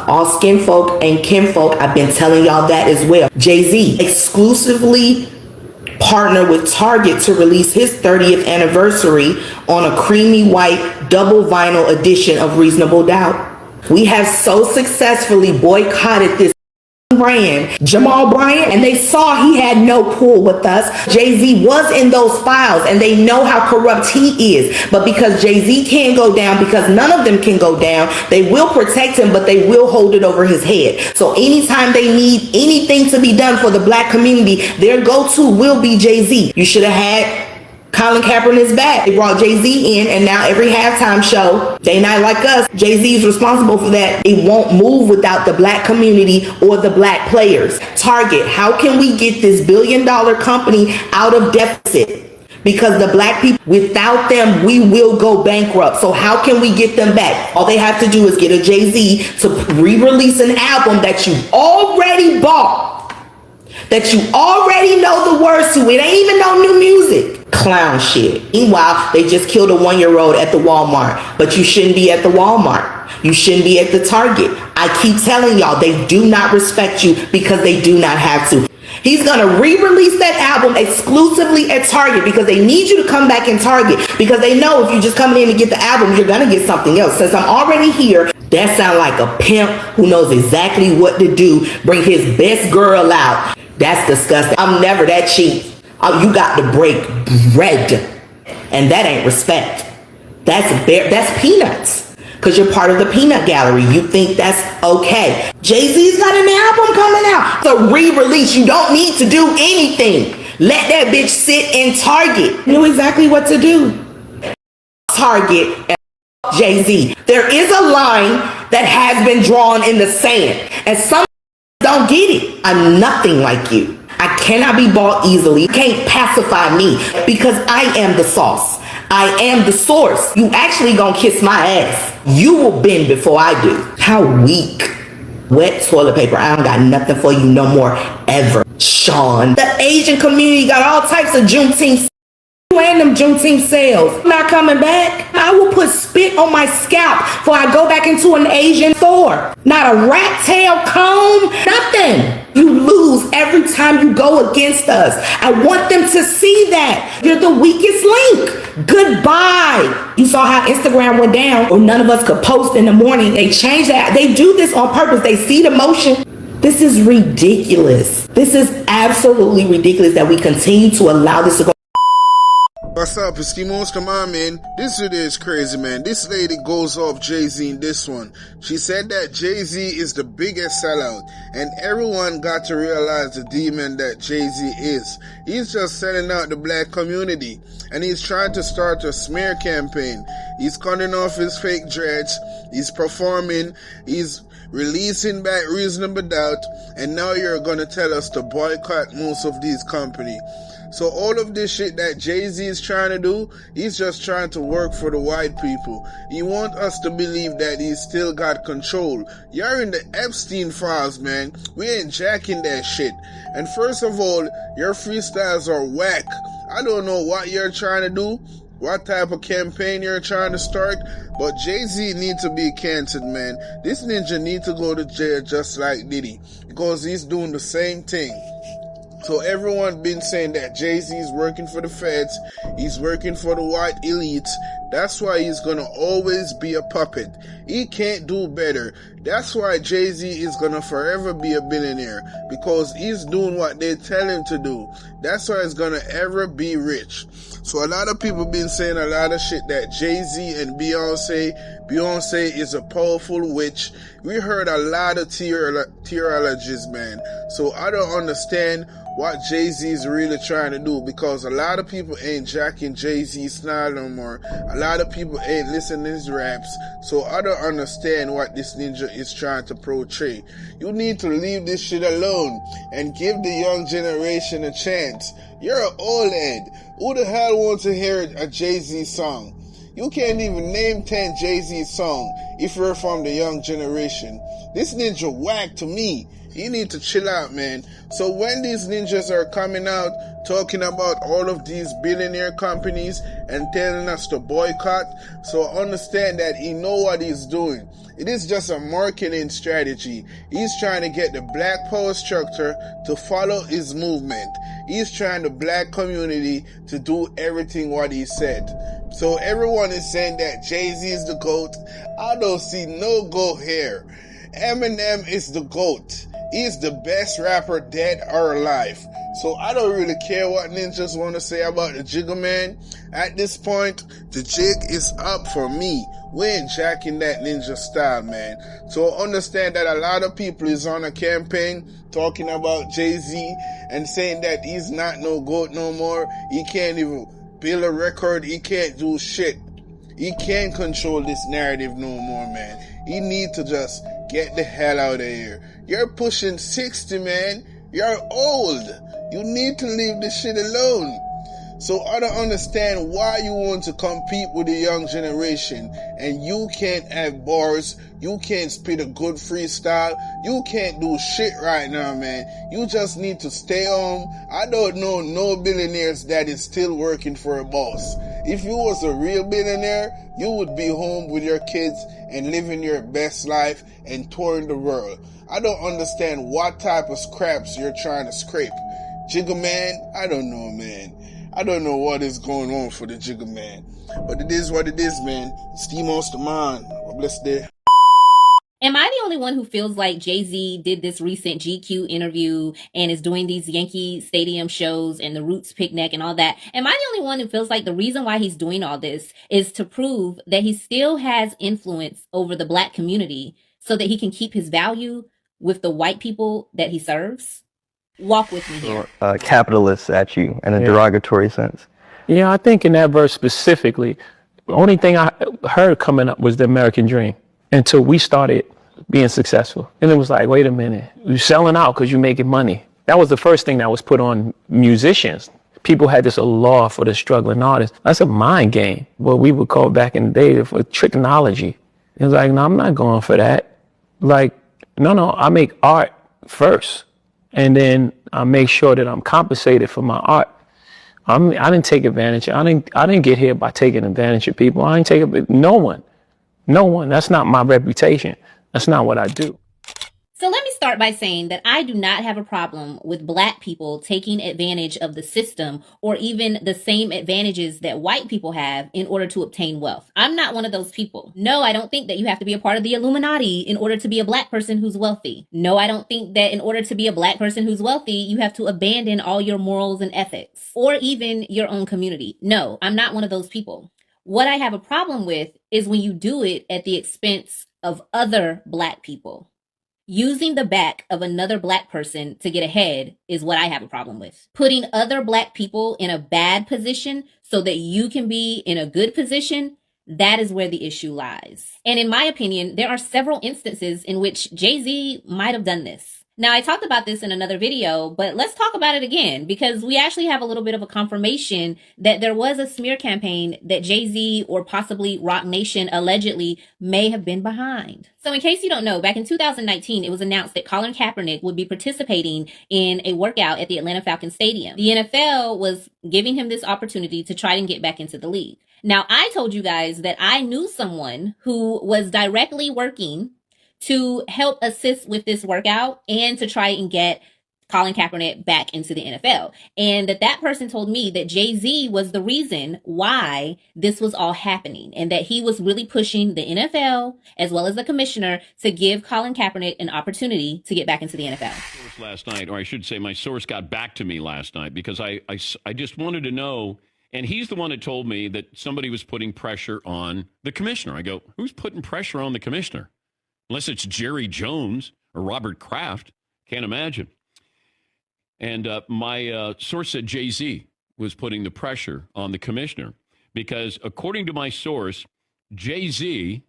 All skin folk and kinfolk, I've been telling y'all that as well. Jay-Z exclusively partnered with Target to release his 30th anniversary on a creamy white double vinyl edition of Reasonable Doubt. We have so successfully boycotted this brand, Jamal Bryant, and they saw he had no pull with us. Jay-Z was in those files and they know how corrupt he is. But because Jay-Z can't go down, because none of them can go down, they will protect him, but they will hold it over his head. So anytime they need anything to be done for the black community, their go-to will be Jay-Z. You should have had Colin Kaepernick's back. They brought Jay-Z in, and now every halftime show, they not like us. Jay-Z is responsible for that. It won't move without the black community or the black players. Target, how can we get this billion-dollar company out of deficit? Because the black people, without them, we will go bankrupt. So how can we get them back? All they have to do is get a Jay-Z to re-release an album that you already bought, that you already know the words to. It ain't even no new music. Clown shit. Meanwhile, they just killed a 1-year-old at the Walmart. But you shouldn't be at the Walmart. You shouldn't be at the Target. I keep telling y'all, they do not respect you because they do not have to. He's going to re-release that album exclusively at Target because they need you to come back in Target, because they know if you're just coming in to get the album, you're going to get something else. Since I'm already here, that sounds like a pimp who knows exactly what to do. Bring his best girl out. That's disgusting. I'm never that cheap. You got to break bread, and that ain't respect. That's peanuts, because you're part of the peanut gallery. You think that's okay. Jay-Z's got an album coming out. It's a re-release. You don't need to do anything. Let that bitch sit in Target. You know exactly what to do. Target and Jay-Z. There is a line that has been drawn in the sand, and some don't get it. I'm nothing like you. I cannot be bought easily. You can't pacify me because I am the sauce. I am the source. You actually gonna kiss my ass. You will bend before I do. How weak. Wet toilet paper. I don't got nothing for you no more ever. Sean. The Asian community got all types of Juneteenth and them Juneteenth sales. I'm not coming back. I will put spit on my scalp before I go back into an Asian store. Not a rat tail comb, nothing. You lose every time you go against us. I want them to see that. You're the weakest link. Goodbye. You saw how Instagram went down, or none of us could post in the morning. They changed that. They do this on purpose. They see the motion. This is ridiculous. This is absolutely ridiculous that we continue to allow this to go. What's up, it's the Monster Man, man. This video is crazy, man. This lady goes off Jay-Z in this one. She said that Jay-Z is the biggest sellout, and everyone got to realize the demon that Jay-Z is. He's just selling out the black community, and he's trying to start a smear campaign. He's cutting off his fake dreads, he's performing, he's releasing back Reasonable Doubt, and now you're gonna tell us to boycott most of these companies. So all of this shit that Jay-Z is trying to do, he's just trying to work for the white people. He wants us to believe that he's still got control. You're in the Epstein files, man. We ain't jacking that shit. And first of all, your freestyles are whack. I don't know what you're trying to do, what type of campaign you're trying to start, but Jay-Z needs to be cancelled, man. This ninja needs to go to jail just like Diddy, because he's doing the same thing. So everyone been saying that Jay-Z is working for the feds, he's working for the white elites. That's why he's gonna always be a puppet. He can't do better. That's why Jay-Z is gonna forever be a billionaire, because he's doing what they tell him to do. That's why he's gonna ever be rich. So a lot of people been saying a lot of shit that Jay-Z and Beyonce is a powerful witch. We heard a lot of theologies, man. So I don't understand what Jay-Z is really trying to do, because a lot of people ain't jacking Jay-Z's style no more. A lot of people ain't listening to his raps. So I don't understand what this ninja is trying to portray. You need to leave this shit alone and give the young generation a chance. You're an old head. Who the hell wants to hear a Jay-Z song? You can't even name 10 Jay-Z songs if you're from the young generation. This ninja whack to me. You need to chill out, man. So when these ninjas are coming out talking about all of these billionaire companies and telling us to boycott, so understand that he know what he's doing. It is just a marketing strategy. He's trying to get the black power structure to follow his movement. He's trying the black community to do everything what he said. So everyone is saying that Jay-Z is the GOAT. I don't see no GOAT here. Eminem is the GOAT. He's the best rapper dead or alive. So I don't really care what ninjas want to say about the Jigga Man. At this point, the jig is up for me. We ain't jacking that ninja style, man. So understand that a lot of people is on a campaign talking about Jay-Z and saying that he's not no GOAT no more. He can't even build a record. He can't do shit. He can't control this narrative no more, man. He need to just get the hell out of here. You're pushing 60, man. You're old. You need to leave this shit alone. So I don't understand why you want to compete with the young generation and you can't have bars, you can't spit a good freestyle, you can't do shit right now, man. You just need to stay home. I don't know no billionaires that is still working for a boss. If you was a real billionaire, you would be home with your kids and living your best life and touring the world. I don't understand what type of scraps you're trying to scrape. Jigga Man, I don't know, man. I don't know what is going on for the Jigga Man. But it is what it is, man. Steve Monster Man. Bless day. Am I the only one who feels like Jay-Z did this recent GQ interview and is doing these Yankee Stadium shows and the Roots picnic and all that? Am I the only one who feels like the reason why he's doing all this is to prove that he still has influence over the black community so that he can keep his value with the white people that he serves? Walk with me here. Capitalists at you in a derogatory sense. Yeah, I think in that verse specifically, the only thing I heard coming up was the American dream until we started being successful. And it was like, wait a minute, you're selling out because you're making money. That was the first thing that was put on musicians. People had this law for the struggling artists. That's a mind game, what we would call back in the day for tricknology. It was like, no, I'm not going for that. Like, no, I make art first. And then I make sure that I'm compensated for my art. I didn't take advantage. I didn't get here by taking advantage of people. I ain't taking no one. That's not my reputation. That's not what I do. So let me start by saying that I do not have a problem with black people taking advantage of the system or even the same advantages that white people have in order to obtain wealth. I'm not one of those people. No, I don't think that you have to be a part of the Illuminati in order to be a black person who's wealthy. No, I don't think that in order to be a black person who's wealthy, you have to abandon all your morals and ethics or even your own community. No, I'm not one of those people. What I have a problem with is when you do it at the expense of other black people. Using the back of another black person to get ahead is what I have a problem with. Putting other black people in a bad position so that you can be in a good position, that is where the issue lies. And in my opinion, there are several instances in which Jay-Z might have done this. Now, I talked about this in another video, but let's talk about it again because we actually have a little bit of a confirmation that there was a smear campaign that Jay-Z or possibly Roc Nation allegedly may have been behind. So in case you don't know, back in 2019, it was announced that Colin Kaepernick would be participating in a workout at the Atlanta Falcons Stadium. The NFL was giving him this opportunity to try and get back into the league. Now, I told you guys that I knew someone who was directly working to help assist with this workout and to try and get Colin Kaepernick back into the NFL. And that person told me that Jay-Z was the reason why this was all happening and that he was really pushing the NFL as well as the commissioner to give Colin Kaepernick an opportunity to get back into the NFL. Last night, or I should say my source got back to me last night because I just wanted to know, and he's the one that told me that somebody was putting pressure on the commissioner. I go, who's putting pressure on the commissioner? Unless it's Jerry Jones or Robert Kraft. Can't imagine. And my source said Jay-Z was putting the pressure on the commissioner because according to my source, Jay-Z